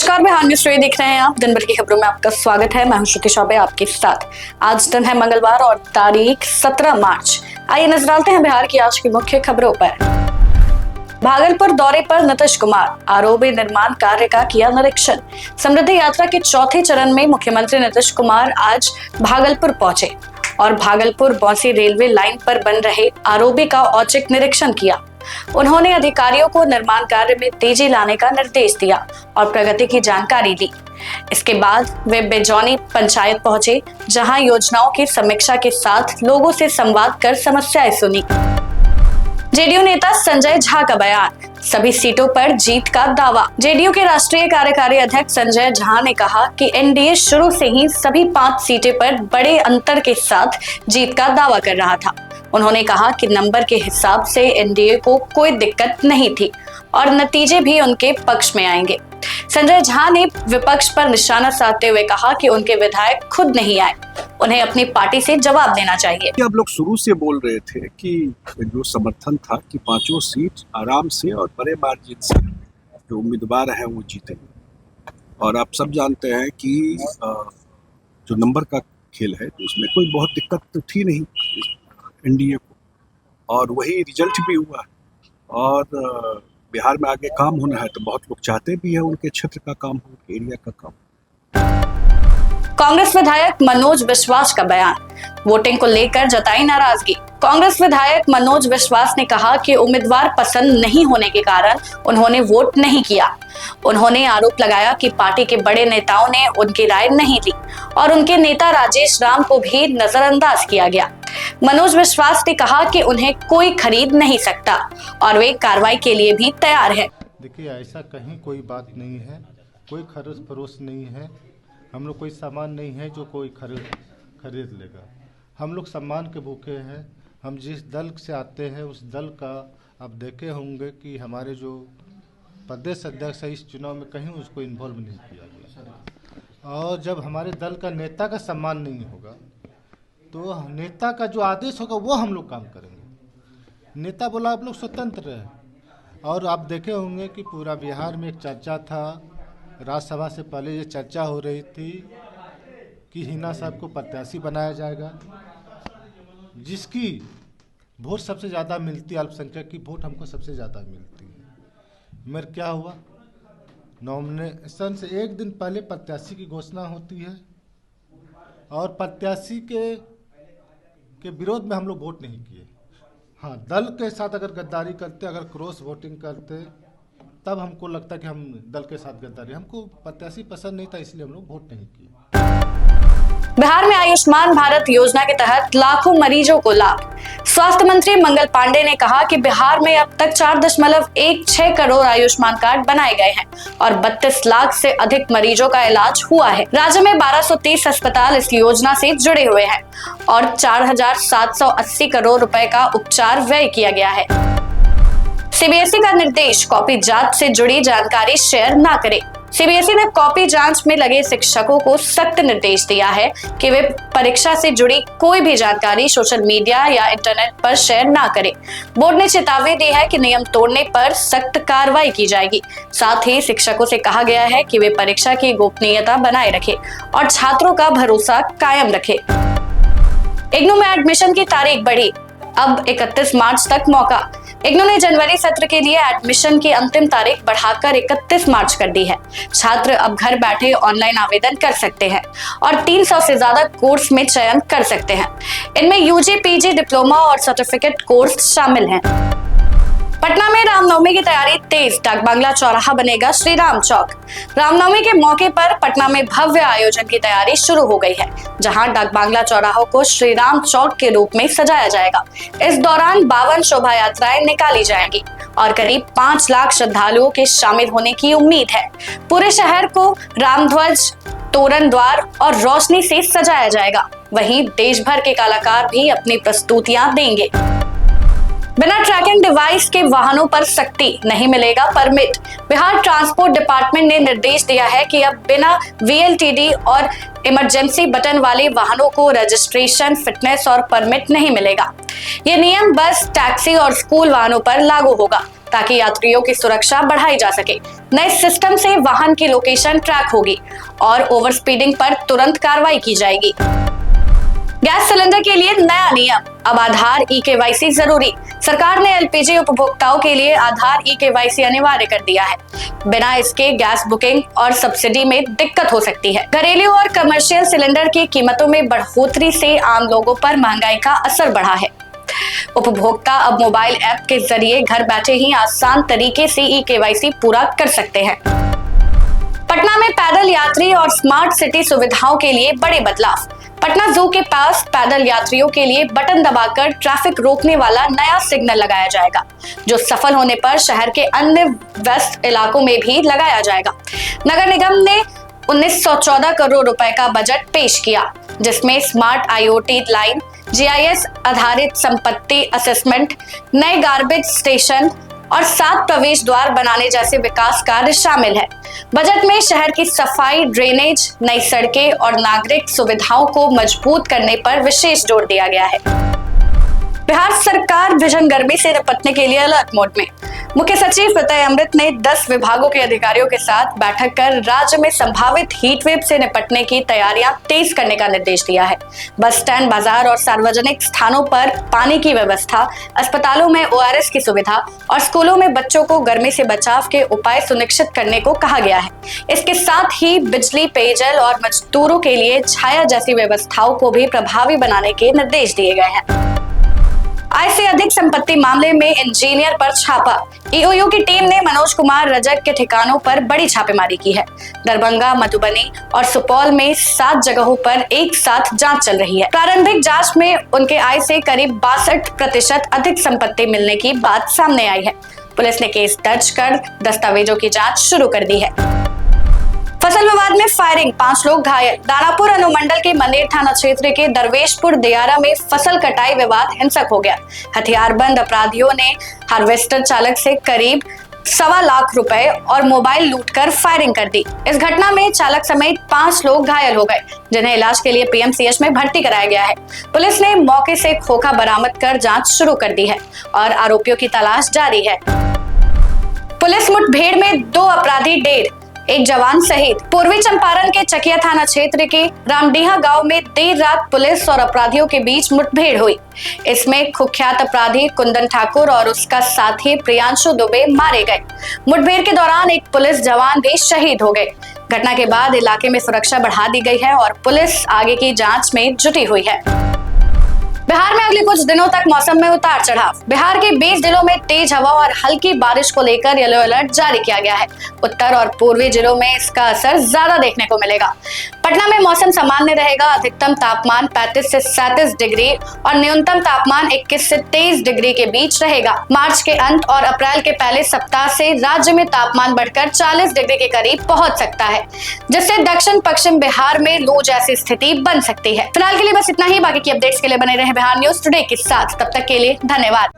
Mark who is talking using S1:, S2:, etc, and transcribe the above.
S1: नमस्कार, बिहार न्यूज देख रहे हैं आप। दिन भर की खबरों में आपका स्वागत है। मैं हूं श्रुति चौबे आपके साथ। आज दिन है मंगलवार और तारीख 17 मार्च। आइए नजर डालते हैं बिहार की आज की मुख्य खबरों पर। भागलपुर दौरे पर नीतीश कुमार, आरओबी निर्माण कार्य का किया निरीक्षण। समृद्धि यात्रा के चौथे चरण में मुख्यमंत्री नीतीश कुमार आज भागलपुर पहुंचे और भागलपुर बौंसी रेलवे लाइन पर बन रहे आरओबी का औचक निरीक्षण किया। उन्होंने अधिकारियों को निर्माण कार्य में तेजी लाने का निर्देश दिया और प्रगति की जानकारी दी। इसके बाद वे बेजौनी पंचायत पहुंचे, जहां योजनाओं की समीक्षा के साथ लोगों से संवाद कर समस्याएं सुनी। जेडीयू नेता संजय झा का बयान, सभी सीटों पर जीत का दावा। जेडीयू के राष्ट्रीय कार्यकारी अध्यक्ष संजय झा ने कहा कि एनडीए शुरू से ही सभी 5 सीटें पर बड़े अंतर के साथ जीत का दावा कर रहा था। उन्होंने कहा कि नंबर के हिसाब से एनडीए को कोई दिक्कत नहीं थी और नतीजे भी उनके पक्ष में आएंगे। संजय झा ने विपक्ष पर निशाना साधते हुए कहा कि उनके विधायक खुद नहीं आए, उन्हें अपनी पार्टी से जवाब देना चाहिए।
S2: आप लोग शुरू से बोल रहे थे कि जो समर्थन था कि 5 सीट आराम से और बड़े मार्जिन से जो उम्मीदवार हैं वो जीतेंगे, और आप सब जानते हैं कि जो नंबर का खेल है तो उसमें कोई बहुत दिक्कत तो थी नहीं एनडीए को, और वही रिजल्ट भी हुआ। और बिहार में आगे काम होना है तो बहुत लोग चाहते भी हैं उनके क्षेत्र का काम हो, एरिया का काम।
S1: कांग्रेस विधायक मनोज विश्वास का बयान, वोटिंग को लेकर जताई नाराजगी। कांग्रेस विधायक मनोज विश्वास ने कहा कि उम्मीदवार पसंद नहीं होने के कारण उन्होंने वोट नहीं किया। उन्होंने आरोप लगाया कि पार्टी के बड़े नेताओं ने उनकी राय नहीं ली और उनके नेता राजेश राम को भी नजरअंदाज किया गया। मनोज विश्वास ने कहा कि उन्हें कोई खरीद नहीं सकता और वे कार्रवाई के लिए भी तैयार है।
S3: देखिए, ऐसा कहीं कोई बात नहीं है, कोई खरीद फरोश नहीं है। हम लोग कोई सामान नहीं है जो कोई खरीद लेगा। हम लोग सम्मान के भूखे हैं। हम जिस दल से आते हैं उस दल का आप देखे होंगे कि हमारे जो प्रदेश अध्यक्ष है इस चुनाव में कहीं उसको इन्वॉल्व नहीं किया गया। और जब हमारे दल का नेता का सम्मान नहीं होगा तो नेता का जो आदेश होगा वो हम लोग काम करेंगे। नेता बोला आप लोग स्वतंत्र है। और आप देखे होंगे कि पूरा बिहार में एक चर्चा था, राज्यसभा से पहले ये चर्चा हो रही थी कि हिना साहब को प्रत्याशी बनाया जाएगा, जिसकी वोट सबसे ज़्यादा मिलती है, अल्पसंख्यक की वोट हमको सबसे ज़्यादा मिलती है। मगर क्या हुआ, नॉमिनेशन से एक दिन पहले प्रत्याशी की घोषणा होती है और प्रत्याशी के विरोध में हम लोग वोट नहीं किए। हाँ, दल के साथ अगर गद्दारी करते, अगर क्रॉस वोटिंग करते, तब हमको लगता कि हम दल के साथ गद्दारी। हमको प्रत्याशी पसंद नहीं था, इसलिए हम लोग वोट नहीं किए।
S1: बिहार में आयुष्मान भारत योजना के तहत लाखों मरीजों को लाभ। स्वास्थ्य मंत्री मंगल पांडे ने कहा कि बिहार में अब तक 4.16 करोड़ आयुष्मान कार्ड बनाए गए हैं और 32 लाख से अधिक मरीजों का इलाज हुआ है। राज्य में 1230 अस्पताल इस योजना से जुड़े हुए हैं और 4,780 करोड़ रुपए का उपचार व्यय किया गया है। सीबीएसई का निर्देश, कॉपी जांच से जुड़ी जानकारी शेयर ना करें। सीबीएसई ने कॉपी जांच में लगे शिक्षकों को सख्त निर्देश दिया है कि वे परीक्षा से जुड़ी कोई भी जानकारी सोशल मीडिया या इंटरनेट पर शेयर ना करें। बोर्ड ने चेतावनी दी है कि नियम तोड़ने पर सख्त कार्रवाई की जाएगी। साथ ही शिक्षकों से कहा गया है कि वे परीक्षा की गोपनीयता बनाए रखें और छात्रों का भरोसा कायम रखें। इग्नू में एडमिशन की तारीख बढ़ी, अब 31 मार्च तक मौका। इग्नू ने जनवरी सत्र के लिए एडमिशन की अंतिम तारीख बढ़ाकर 31 मार्च कर दी है। छात्र अब घर बैठे ऑनलाइन आवेदन कर सकते हैं और 300 से ज्यादा कोर्स में चयन कर सकते हैं। इनमें यूजी, पीजी, डिप्लोमा और सर्टिफिकेट कोर्स शामिल हैं। पटना में रामनवमी की तैयारी तेज, डाकबांग्ला चौराहा बनेगा श्री राम चौक। रामनवमी के मौके पर पटना में भव्य आयोजन की तैयारी शुरू हो गई है, जहां डाकबांग्ला चौराहा को श्री राम चौक के रूप में सजाया जाएगा। इस दौरान 52 शोभा यात्राएं निकाली जाएंगी और करीब 5 लाख श्रद्धालुओं के शामिल होने की उम्मीद है। पूरे शहर को रामध्वज, तोरण द्वार और रोशनी से सजाया जाएगा। वहीं देश भर के कलाकार भी अपनी प्रस्तुतियां देंगे। बिना ट्रैकिंग डिवाइस के वाहनों पर सख्ती, नहीं मिलेगा परमिट। बिहार ट्रांसपोर्ट डिपार्टमेंट ने निर्देश दिया है कि अब बिना वीएलटीडी और इमरजेंसी बटन वाले वाहनों को रजिस्ट्रेशन, फिटनेस और परमिट नहीं मिलेगा। ये नियम बस, टैक्सी और स्कूल वाहनों पर लागू होगा ताकि यात्रियों की सुरक्षा बढ़ाई जा सके। नए सिस्टम से वाहन की लोकेशन ट्रैक होगी और ओवर स्पीडिंग पर तुरंत कार्रवाई की जाएगी। गैस सिलेंडर के लिए नया नियम, अब आधार ई-केवाईसी जरूरी। सरकार ने एलपीजी उपभोक्ताओं के लिए आधार ई-केवाईसी अनिवार्य कर दिया है। बिना इसके गैस बुकिंग और सब्सिडी में दिक्कत हो सकती है। घरेलू और कमर्शियल सिलेंडर की कीमतों में बढ़ोतरी से आम लोगों पर महंगाई का असर बढ़ा है। उपभोक्ता अब मोबाइल ऐप के जरिए घर बैठे ही आसान तरीके से ई-केवाईसी पूरा कर सकते हैं। पटना में पैदल यात्री और स्मार्ट सिटी सुविधाओं के लिए बड़े बदलाव। पटना जू के पास पैदल यात्रियों के लिए बटन दबाकर ट्रैफिक रोकने वाला नया सिग्नल लगाया जाएगा, जो सफल होने पर शहर के अन्य व्यस्त इलाकों में भी लगाया जाएगा। नगर निगम ने 1914 करोड़ रुपए का बजट पेश किया, जिसमें स्मार्ट IoT लाइन, GIS आधारित संपत्ति असेसमेंट, नए गार्बेज स्टेशन और 7 प्रवेश द्वार बनाने जैसे विकास कार्य शामिल है। बजट में शहर की सफाई, ड्रेनेज, नई सड़कें और नागरिक सुविधाओं को मजबूत करने पर विशेष जोर दिया गया है। बिहार सरकार भीषण गर्मी से निपटने के लिए अलर्ट मोड में। मुख्य सचिव प्रत्यय अमृत ने 10 विभागों के अधिकारियों के साथ बैठक कर राज्य में संभावित हीट वेव से निपटने की तैयारियां तेज करने का निर्देश दिया है। बस स्टैंड, बाजार और सार्वजनिक स्थानों पर पानी की व्यवस्था, अस्पतालों में ORS की सुविधा और स्कूलों में बच्चों को गर्मी से बचाव के उपाय सुनिश्चित करने को कहा गया है। इसके साथ ही बिजली, पेयजल और मजदूरों के लिए छाया जैसी व्यवस्थाओं को भी प्रभावी बनाने के निर्देश दिए गए हैं। आय से अधिक संपत्ति मामले में इंजीनियर पर छापा। EOU की टीम ने मनोज कुमार रजक के ठिकानों पर बड़ी छापेमारी की है। दरभंगा, मधुबनी और सुपौल में 7 जगहों पर एक साथ जांच चल रही है। प्रारंभिक जांच में उनके आय से करीब 62% अधिक संपत्ति मिलने की बात सामने आई है। पुलिस ने केस दर्ज कर दस्तावेजों की जांच शुरू कर दी है। फसल विवाद में फायरिंग, 5 लोग घायल। दानापुर अनुमंडल के मनेर थाना क्षेत्र के दरवेशपुर दियारा में फसल कटाई विवाद हिंसक हो गया। हथियारबंद अपराधियों ने हार्वेस्टर चालक से करीब 1.25 लाख रुपए और मोबाइल लूटकर फायरिंग कर दी। इस घटना में चालक समेत 5 लोग घायल हो गए, जिन्हें इलाज के लिए PMCH में भर्ती कराया गया है। पुलिस ने मौके से खोखा बरामद कर जांच शुरू कर दी है और आरोपियों की तलाश जारी है। पुलिस मुठभेड़ में 2 अपराधी ढेर, 1 जवान शहीद। पूर्वी चंपारण के चकिया थाना क्षेत्र के रामडीहा गांव में देर रात पुलिस और अपराधियों के बीच मुठभेड़ हुई। इसमें कुख्यात अपराधी कुंदन ठाकुर और उसका साथी प्रियांशु दुबे मारे गए। मुठभेड़ के दौरान एक पुलिस जवान भी शहीद हो गए। घटना के बाद इलाके में सुरक्षा बढ़ा दी गई है और पुलिस आगे की जांच में जुटी हुई है। बिहार में अगले कुछ दिनों तक मौसम में उतार चढ़ाव। बिहार के 20 जिलों में तेज हवा और हल्की बारिश को लेकर येलो अलर्ट जारी किया गया है। उत्तर और पूर्वी जिलों में इसका असर ज्यादा देखने को मिलेगा। पटना में मौसम सामान्य रहेगा। अधिकतम तापमान 35 से 37 डिग्री और न्यूनतम तापमान 21 से 23 डिग्री के बीच रहेगा। मार्च के अंत और अप्रैल के पहले सप्ताह से राज्य में तापमान बढ़कर 40 डिग्री के करीब पहुंच सकता है, जिससे दक्षिण पश्चिम बिहार में लू जैसी स्थिति बन सकती है। फिलहाल के लिए बस इतना ही। बाकी की अपडेट्स के लिए बने रहे बिहार न्यूज टुडे के साथ। तब तक के लिए धन्यवाद।